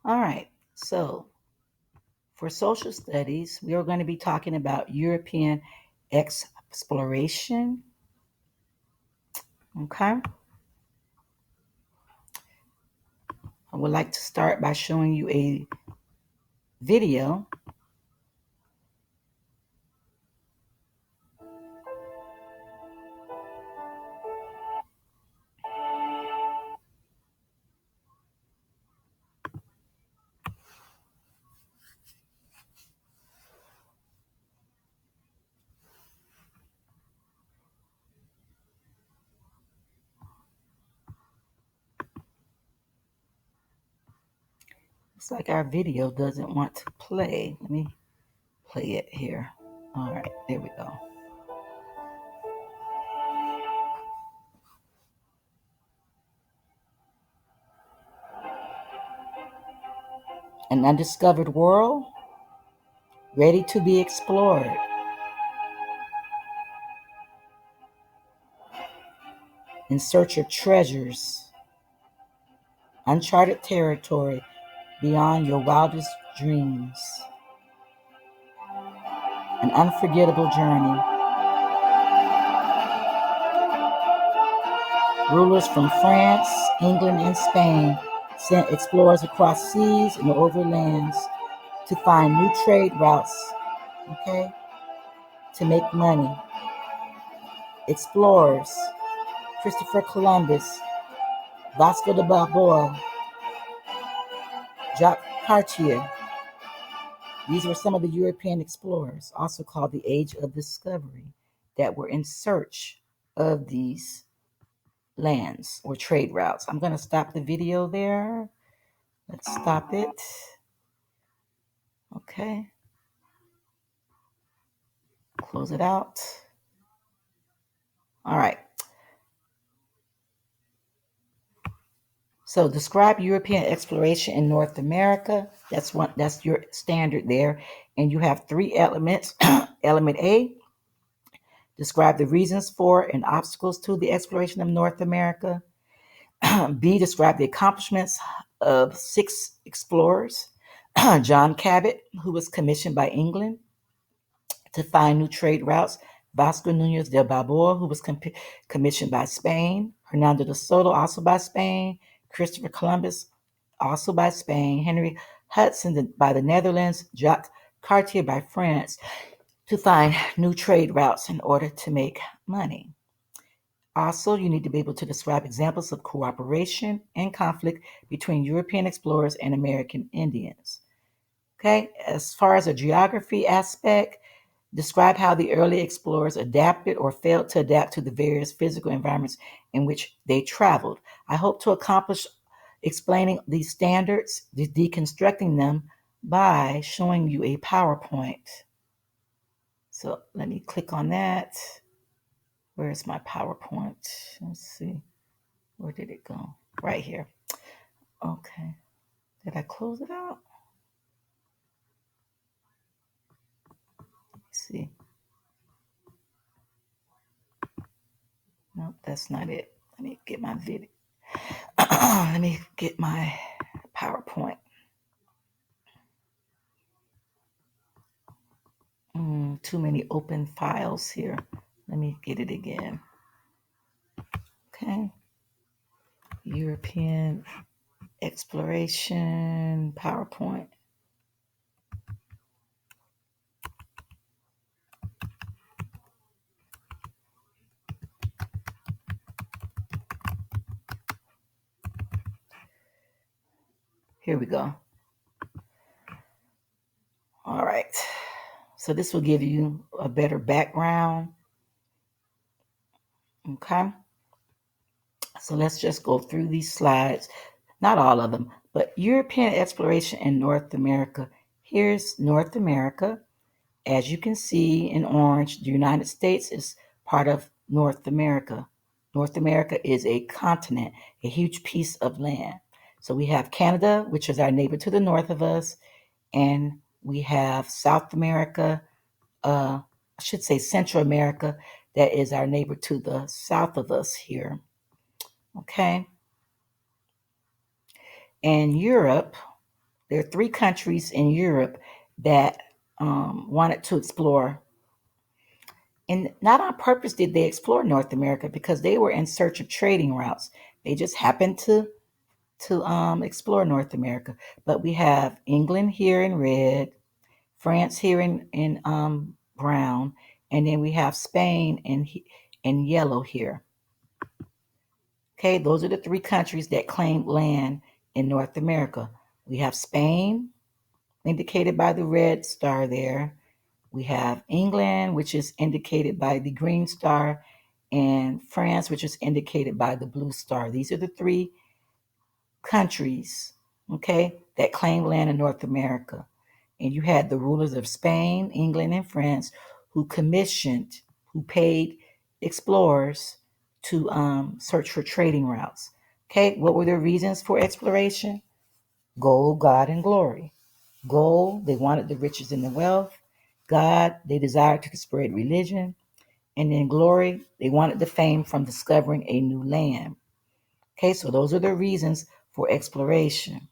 All right, so for social studies, we are going to be talking about European exploration. Okay, I would like to start by showing you a video. Looks like our video doesn't want to play. Let me play it here. All right, there we go. An undiscovered world ready to be explored. In search of treasures, uncharted territory beyond your wildest dreams. An unforgettable journey. Rulers from France, England, and Spain sent explorers across seas and over lands to find new trade routes, okay, to make money. Explorers, Christopher Columbus, Vasco da Gama, Jacques Cartier. These were some of the European explorers, also called the Age of Discovery, that were in search of these lands or trade routes. I'm going to stop the video there. Let's stop it. Okay. Close it out. All right. So describe European exploration in North America. That's your standard there. And you have three elements. Element A, describe the reasons for and obstacles to the exploration of North America. B, describe the accomplishments of 6 explorers. John Cabot, who was commissioned by England to find new trade routes. Vasco Nunez de Balboa, who was commissioned by Spain. Hernando de Soto, also by Spain. Christopher Columbus, also by Spain. Henry Hudson by the Netherlands. Jacques Cartier by France, to find new trade routes in order to make money. Also, you need to be able to describe examples of cooperation and conflict between European explorers and American Indians. Okay, as far as a geography aspect, describe how the early explorers adapted or failed to adapt to the various physical environments in which they traveled. I hope to accomplish explaining these standards, deconstructing them, by showing you a PowerPoint. So let me click on that. Where's my PowerPoint? Let's see. Where did it go? Right here. Okay. Did I close it out? Let's see. Nope, that's not it. Let me get my video. Let me get my PowerPoint. Too many open files here. Let me get it again. Okay. European exploration PowerPoint. Here we go. All right. So this will give you a better background. Okay. So let's just go through these slides. Not all of them, but European exploration in North America. Here's North America. As you can see in orange, the United States is part of North America. North America is a continent, a huge piece of land. So we have Canada, which is our neighbor to the north of us, and we have South America, I should say Central America, that is our neighbor to the south of us here. Okay. And Europe There are three countries in Europe that wanted to explore, and not on purpose did they explore North America because they were in search of trading routes. They just happened to explore North America. But we have England here in red, France here in brown, and then we have Spain in yellow here. Okay, those are the three countries that claimed land in North America. We have Spain, indicated by the red star there. We have England, which is indicated by the green star, and France, which is indicated by the blue star. These are the three countries, okay, that claimed land in North America. And you had the rulers of Spain, England, and France who paid explorers to search for trading routes. Okay, what were their reasons for exploration? Gold, God, and glory. Gold, they wanted the riches and the wealth. God, they desired to spread religion. And then glory, they wanted the fame from discovering a new land. Okay, so those are the reasons for exploration.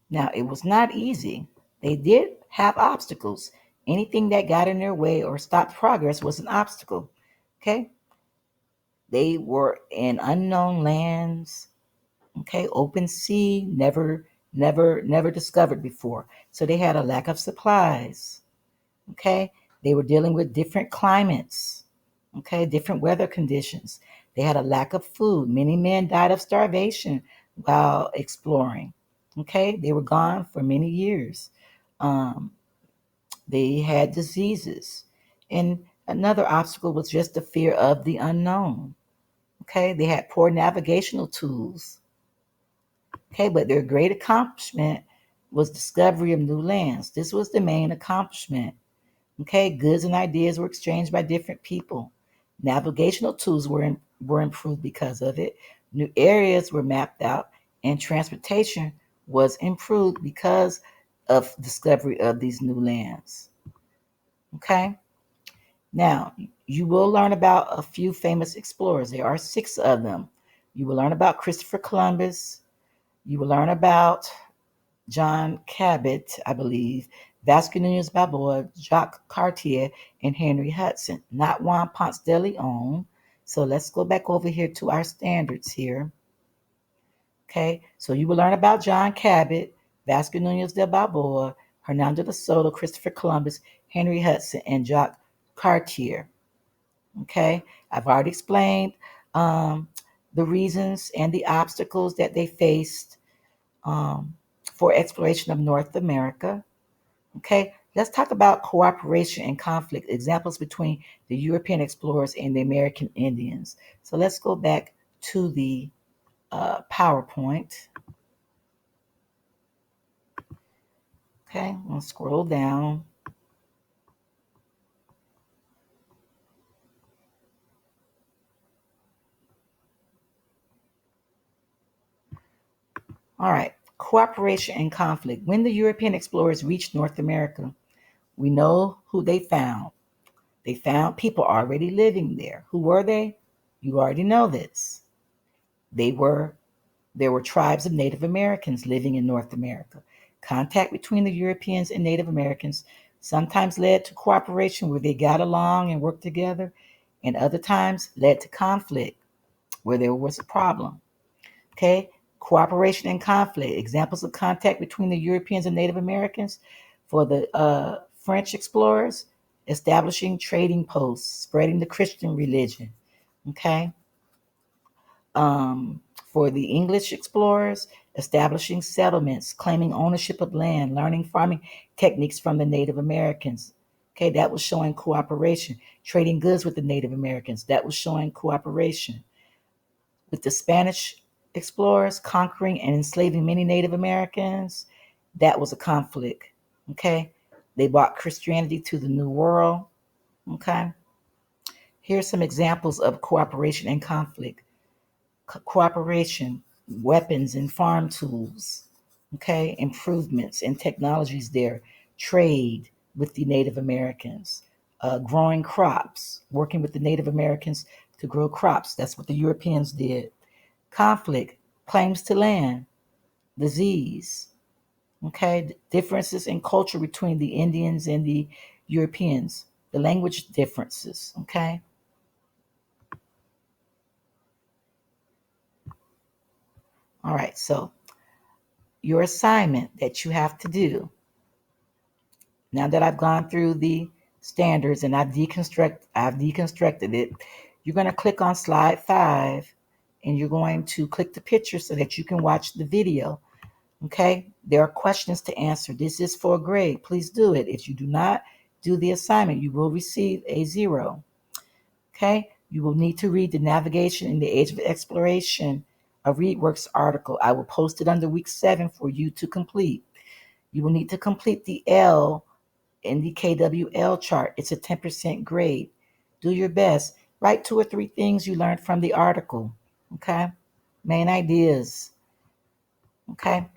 Now, it was not easy. They did have obstacles. Anything that got in their way or stopped progress was an obstacle. Okay, they were in unknown lands. Okay, open sea, never discovered before. So they had a lack of supplies. Okay, they were dealing with different climates. Okay, different weather conditions. They had a lack of food. Many men died of starvation while exploring. Okay, they were gone for many years. Um, they had diseases. And another obstacle was just the fear of the unknown. Okay, they had poor navigational tools. Okay, but their great accomplishment was discovery of new lands. This was the main accomplishment. Okay, goods and ideas were exchanged by different people. Navigational tools were improved because of it. New areas were mapped out, and transportation was improved because of discovery of these new lands. Okay, now you will learn about a few famous explorers. There are six of them. You will learn about Christopher Columbus. You will learn about John Cabot, I believe, Vasco Nunez Balboa, Jacques Cartier, and Henry Hudson, not Juan Ponce de Leon. So let's go back over here to our standards here. Okay, so you will learn about John Cabot, Vasco Nunez de Balboa, Hernando de Soto, Christopher Columbus, Henry Hudson, and Jacques Cartier. Okay, I've already explained the reasons and the obstacles that they faced um, for exploration of North America. Okay, let's talk about cooperation and conflict, examples between the European explorers and the American Indians. So let's go back to the PowerPoint. Okay, I'll scroll down. All right, cooperation and conflict. When the European explorers reached North America, we know who they found. They found people already living there. Who were they? You already know this. They were There were tribes of Native Americans living in North America. Contact between the Europeans and Native Americans sometimes led to cooperation where they got along and worked together, and other times led to conflict where there was a problem. Okay? Cooperation and conflict. Examples of contact between the Europeans and Native Americans for the French explorers, establishing trading posts, spreading the Christian religion. Okay? For the English explorers, establishing settlements, claiming ownership of land, learning farming techniques from the Native Americans. Okay, that was showing cooperation. Trading goods with the Native Americans, that was showing cooperation. With the Spanish explorers, conquering and enslaving many Native Americans, that was a conflict. Okay, they brought Christianity to the New World. Okay, here's some examples of cooperation and conflict. Cooperation, weapons and farm tools, okay, improvements and technologies there, trade with the Native Americans, growing crops, working with the Native Americans to grow crops. That's what the Europeans did. Conflict, claims to land, disease, Okay, differences in culture between the Indians and the Europeans, the language differences. Okay, all right, so your assignment that you have to do now that I've gone through the standards and I've deconstructed it, you're going to click on slide 5 and you're going to click the picture so that you can watch the video. Okay, there are questions to answer. This is for a grade. Please do it. If you do not do the assignment, you will receive a 0. Okay, you will need to read the Navigation in the Age of Exploration, a ReadWorks article. I will post it under week 7 for you to complete. You will need to complete the L in the KWL chart. It's a 10% grade. Do your best. Write 2 or 3 things you learned from the article. Okay, main ideas. Okay.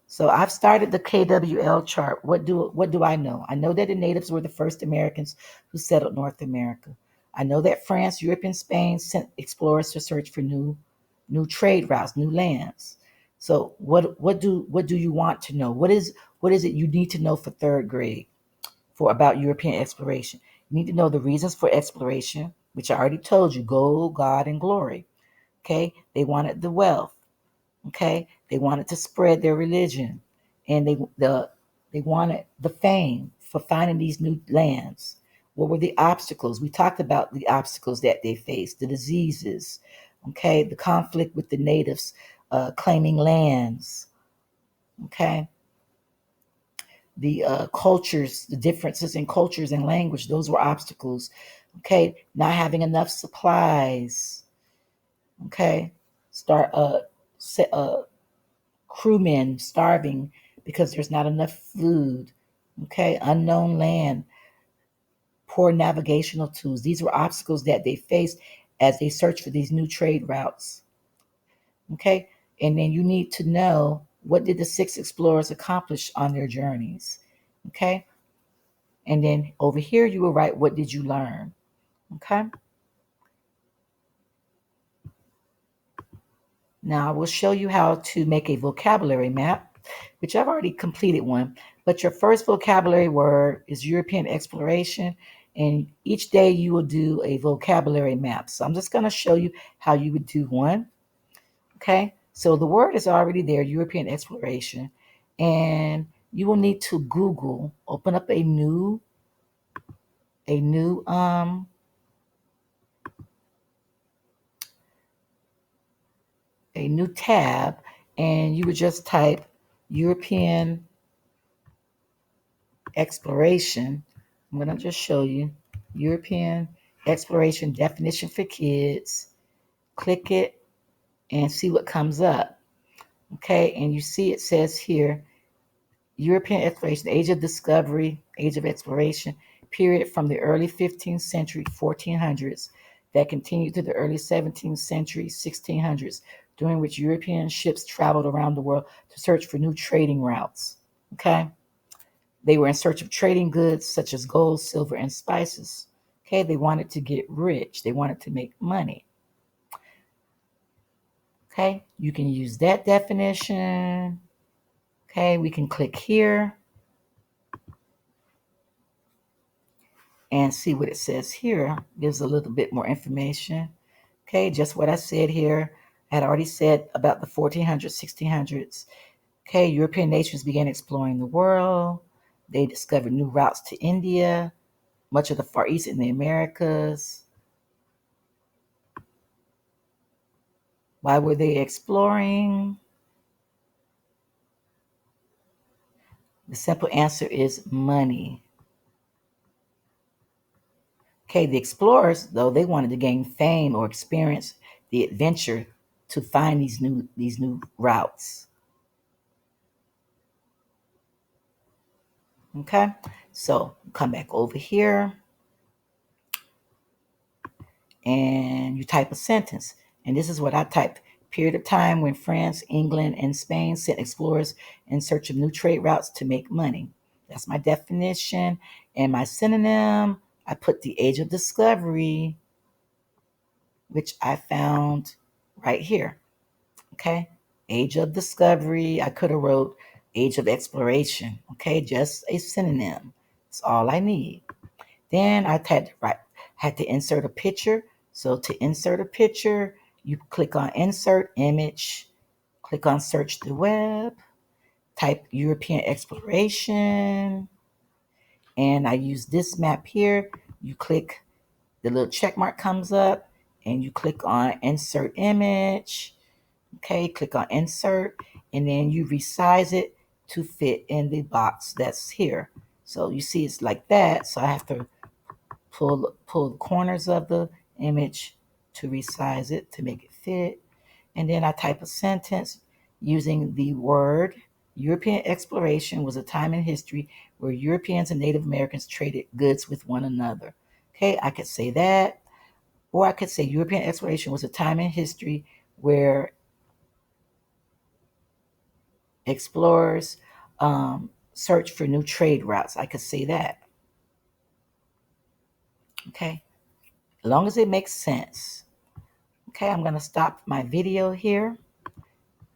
So I've started the KWL chart. What do I know? I know that the natives were the first Americans who settled North America. I know that France, Europe, and Spain sent explorers to search for new trade routes, new lands. So what do you want to know? What is it you need to know for third grade for about European exploration? You need to know the reasons for exploration, which I already told you: gold, God, and glory. Okay, they wanted the wealth. Okay, they wanted to spread their religion, and they wanted the fame for finding these new lands. What were the obstacles? We talked about the obstacles that they faced, the diseases, okay, the conflict with the natives claiming lands, okay, the cultures, the differences in cultures and language, those were obstacles, okay, not having enough supplies, okay, start crewmen starving because there's not enough food. Okay, unknown land, poor navigational tools. These were obstacles that they faced as they searched for these new trade routes. Okay, and then you need to know, what did the 6 explorers accomplish on their journeys? Okay, and then over here you will write, what did you learn? Okay, now I will show you how to make a vocabulary map, which I've already completed one. But your first vocabulary word is European exploration, and each day you will do a vocabulary map. So I'm just going to show you how you would do one. Okay, so the word is already there, European exploration, and you will need to Google, open up a new a new tab, and you would just type European exploration. I'm going to just show you European exploration definition for kids. Click it and see what comes up. Okay, and you see it says here, European exploration, age of discovery, age of exploration, period from the early 15th century, 1400s, that continued to the early 17th century, 1600s, during which European ships traveled around the world to search for new trading routes. Okay, they were in search of trading goods such as gold, silver, and spices. Okay, they wanted to get rich, they wanted to make money. Okay, you can use that definition. Okay, we can click here and see what it says here. Gives a little bit more information. Okay, just what I said here. I had already said about the 1400s, 1600s. Okay, European nations began exploring the world. They discovered new routes to India, much of the Far East and the Americas. Why were they exploring? The simple answer is money. Okay, the explorers, though, they wanted to gain fame or experience the adventure to find these new routes. Okay, so come back over here and you type a sentence. And this is what I typed. Period of time when France, England, and Spain sent explorers in search of new trade routes to make money. That's my definition. And my synonym, I put the age of discovery, which I found right here. Okay, age of discovery. I could have wrote Age of exploration. Okay, just a synonym. That's all I need. Then I had to insert a picture. So to insert a picture, you click on insert image, click on search the web, type European exploration, and I use this map here. You click, the little check mark comes up, and you click on insert image. Okay, click on insert, and then you resize it to fit in the box that's here. So you see it's like that. So I have to pull the corners of the image to resize it to make it fit. And then I type a sentence using the word European exploration was a time in history where Europeans and Native Americans traded goods with one another. Okay, I could say that. Or I could say European exploration was a time in history where explorers search for new trade routes. I could say that. Okay, as long as it makes sense. Okay, I'm going to stop my video here,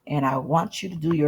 and I want you to do your